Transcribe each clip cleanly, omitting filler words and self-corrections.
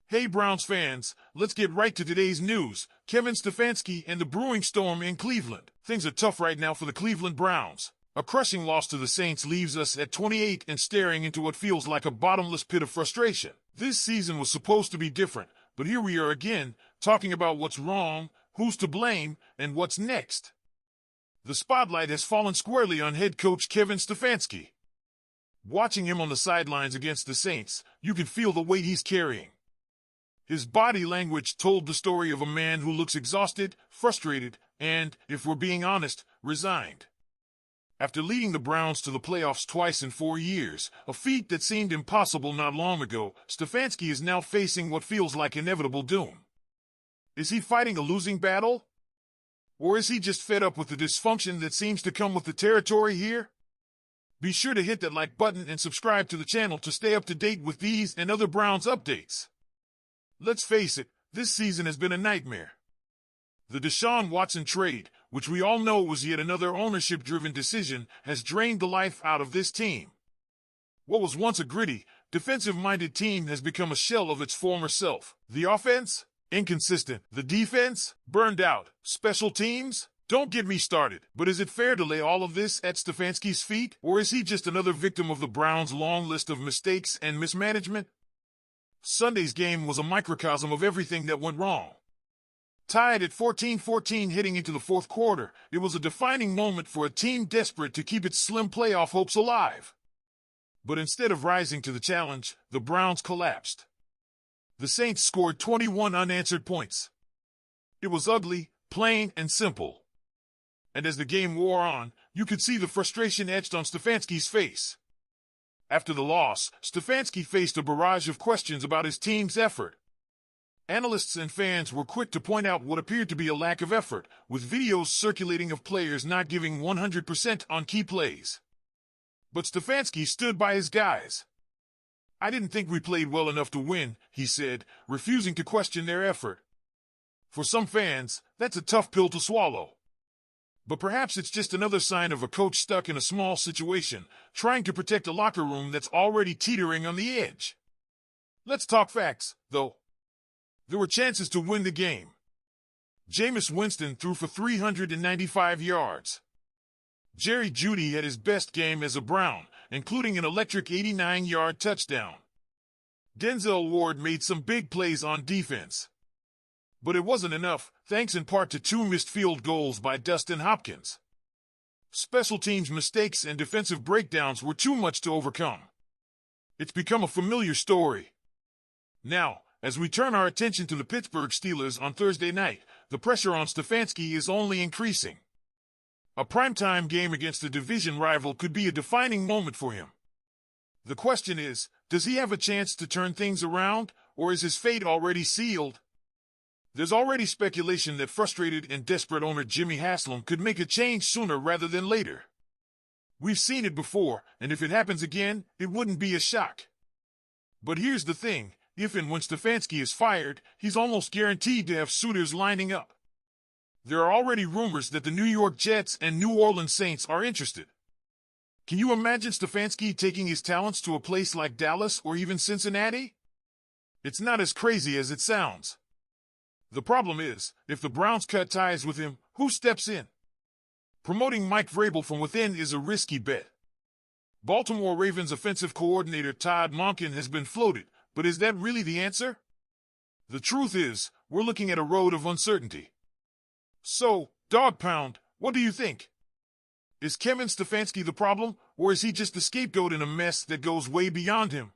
Hey Browns fans, let's get right to today's news. Kevin Stefanski and the brewing storm in Cleveland. Things are tough right now for the Cleveland Browns. A crushing loss to the Saints leaves us at 28 and staring into what feels like a bottomless pit of frustration. This season was supposed to be different, but here we are again, talking about what's wrong, who's to blame, and what's next. The spotlight has fallen squarely on head coach Kevin Stefanski. Watching him on the sidelines against the Saints, you can feel the weight he's carrying. His body language told the story of a man who looks exhausted, frustrated, and, if we're being honest, resigned. After leading the Browns to the playoffs twice in 4 years, a feat that seemed impossible not long ago, Stefanski is now facing what feels like inevitable doom. Is he fighting a losing battle? Or is he just fed up with the dysfunction that seems to come with the territory here? Be sure to hit that like button and subscribe to the channel to stay up to date with these and other Browns updates. Let's face it, this season has been a nightmare. The Deshaun Watson trade, which we all know was yet another ownership-driven decision, has drained the life out of this team. What was once a gritty, defensive-minded team has become a shell of its former self. The offense? Inconsistent. The defense? Burned out. Special teams? Don't get me started. But is it fair to lay all of this at Stefanski's feet? Or is he just another victim of the Browns' long list of mistakes and mismanagement? Sunday's game was a microcosm of everything that went wrong. Tied at 14-14 heading into the fourth quarter, it was a defining moment for a team desperate to keep its slim playoff hopes alive. But instead of rising to the challenge, the Browns collapsed. The Saints scored 21 unanswered points. It was ugly, plain, and simple. And as the game wore on, you could see the frustration etched on Stefanski's face. After the loss, Stefanski faced a barrage of questions about his team's effort. Analysts and fans were quick to point out what appeared to be a lack of effort, with videos circulating of players not giving 100% on key plays. But Stefanski stood by his guys. "I didn't think we played well enough to win," he said, refusing to question their effort. For some fans, that's a tough pill to swallow. But perhaps it's just another sign of a coach stuck in a small situation, trying to protect a locker room that's already teetering on the edge. Let's talk facts, though. There were chances to win the game. Jameis Winston threw for 395 yards. Jerry Jeudy had his best game as a Brown, including an electric 89-yard touchdown. Denzel Ward made some big plays on defense. But it wasn't enough, thanks in part to 2 missed field goals by Dustin Hopkins. Special teams mistakes and defensive breakdowns were too much to overcome. It's become a familiar story. Now, as we turn our attention to the Pittsburgh Steelers on Thursday night, the pressure on Stefanski is only increasing. A primetime game against a division rival could be a defining moment for him. The question is, does he have a chance to turn things around, or is his fate already sealed? There's already speculation that frustrated and desperate owner Jimmy Haslam could make a change sooner rather than later. We've seen it before, and if it happens again, it wouldn't be a shock. But here's the thing, if and when Stefanski is fired, he's almost guaranteed to have suitors lining up. There are already rumors that the New York Jets and New Orleans Saints are interested. Can you imagine Stefanski taking his talents to a place like Dallas or even Cincinnati? It's not as crazy as it sounds. The problem is, if the Browns cut ties with him, who steps in? Promoting Mike Vrabel from within is a risky bet. Baltimore Ravens offensive coordinator Todd Monken has been floated, but is that really the answer? The truth is, we're looking at a road of uncertainty. So, Dawg Pound, what do you think? Is Kevin Stefanski the problem, or is he just the scapegoat in a mess that goes way beyond him?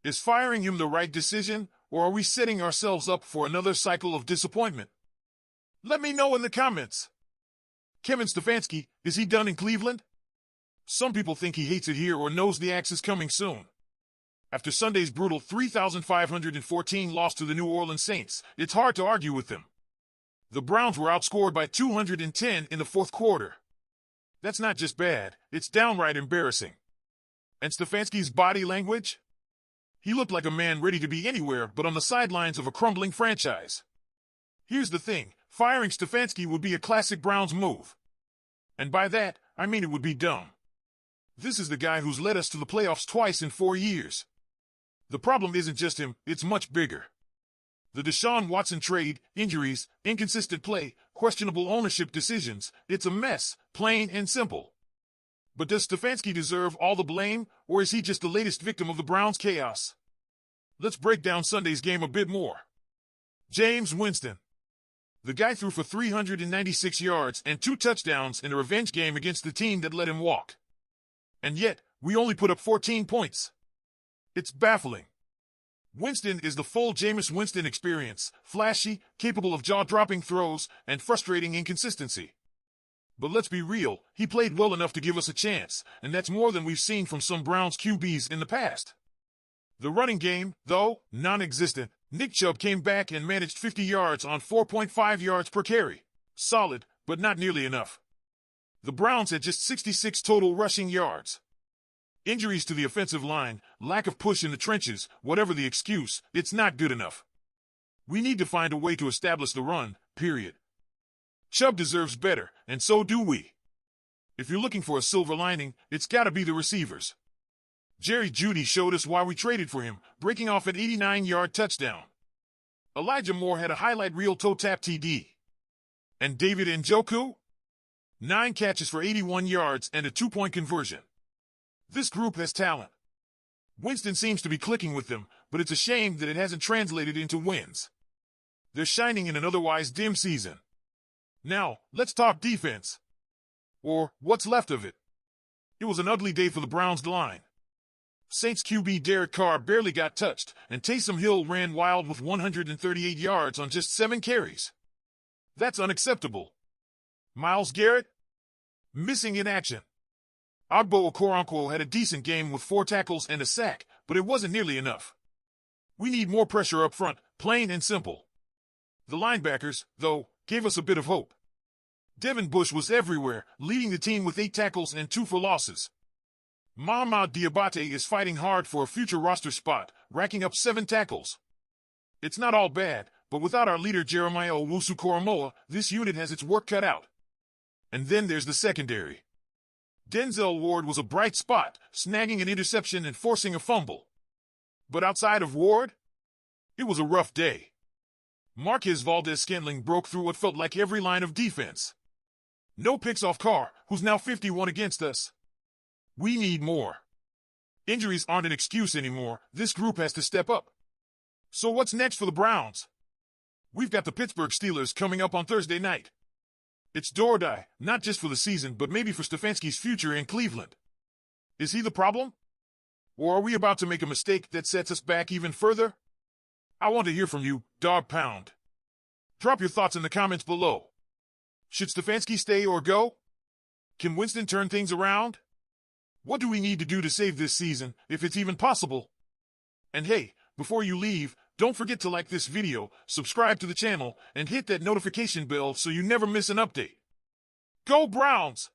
Is firing him the right decision, or are we setting ourselves up for another cycle of disappointment? Let me know in the comments. Kevin Stefanski, is he done in Cleveland? Some people think he hates it here or knows the axe is coming soon. After Sunday's brutal 3,514 loss to the New Orleans Saints, it's hard to argue with them. The Browns were outscored by 210 in the fourth quarter. That's not just bad, it's downright embarrassing. And Stefanski's body language? He looked like a man ready to be anywhere but on the sidelines of a crumbling franchise. Here's the thing, firing Stefanski would be a classic Browns move. And by that, I mean it would be dumb. This is the guy who's led us to the playoffs twice in 4 years. The problem isn't just him, it's much bigger. The Deshaun Watson trade, injuries, inconsistent play, questionable ownership decisions, it's a mess, plain and simple. But does Stefanski deserve all the blame, or is he just the latest victim of the Browns' chaos? Let's break down Sunday's game a bit more. Jameis Winston. The guy threw for 396 yards and 2 touchdowns in a revenge game against the team that let him walk. And yet, we only put up 14 points. It's baffling. Winston is the full Jameis Winston experience, flashy, capable of jaw-dropping throws, and frustrating inconsistency. But let's be real, he played well enough to give us a chance, and that's more than we've seen from some Browns QBs in the past. The running game, though, non-existent. Nick Chubb came back and managed 50 yards on 4.5 yards per carry. Solid, but not nearly enough. The Browns had just 66 total rushing yards. Injuries to the offensive line, lack of push in the trenches, whatever the excuse, it's not good enough. We need to find a way to establish the run, period. Chubb deserves better, and so do we. If you're looking for a silver lining, it's gotta be the receivers. Jerry Jeudy showed us why we traded for him, breaking off an 89-yard touchdown. Elijah Moore had a highlight reel toe-tap TD. And David Njoku? 9 catches for 81 yards and a 2-point conversion. This group has talent. Winston seems to be clicking with them, but it's a shame that it hasn't translated into wins. They're shining in an otherwise dim season. Now, let's talk defense. Or, what's left of it. It was an ugly day for the Browns' line. Saints QB Derek Carr barely got touched, and Taysom Hill ran wild with 138 yards on just 7 carries. That's unacceptable. Myles Garrett? Missing in action. Ogbo Okoronkwo had a decent game with 4 tackles and a sack, but it wasn't nearly enough. We need more pressure up front, plain and simple. The linebackers, though, gave us a bit of hope. Devin Bush was everywhere, leading the team with 8 tackles and 2 for losses. Mohamed Diabate is fighting hard for a future roster spot, racking up 7 tackles. It's not all bad, but without our leader Jeremiah Owusu-Koramoah, this unit has its work cut out. And then there's the secondary. Denzel Ward was a bright spot, snagging an interception and forcing a fumble. But outside of Ward, it was a rough day. Marquez Valdes-Scantling broke through what felt like every line of defense. No picks off Carr, who's now 51 against us. We need more. Injuries aren't an excuse anymore. This group has to step up. So what's next for the Browns? We've got the Pittsburgh Steelers coming up on Thursday night. It's do or die, not just for the season, but maybe for Stefanski's future in Cleveland. Is he the problem? Or are we about to make a mistake that sets us back even further? I want to hear from you, Dawg Pound. Drop your thoughts in the comments below. Should Stefanski stay or go? Can Winston turn things around? What do we need to do to save this season, if it's even possible? And hey, before you leave, don't forget to like this video, subscribe to the channel, and hit that notification bell so you never miss an update. Go Browns!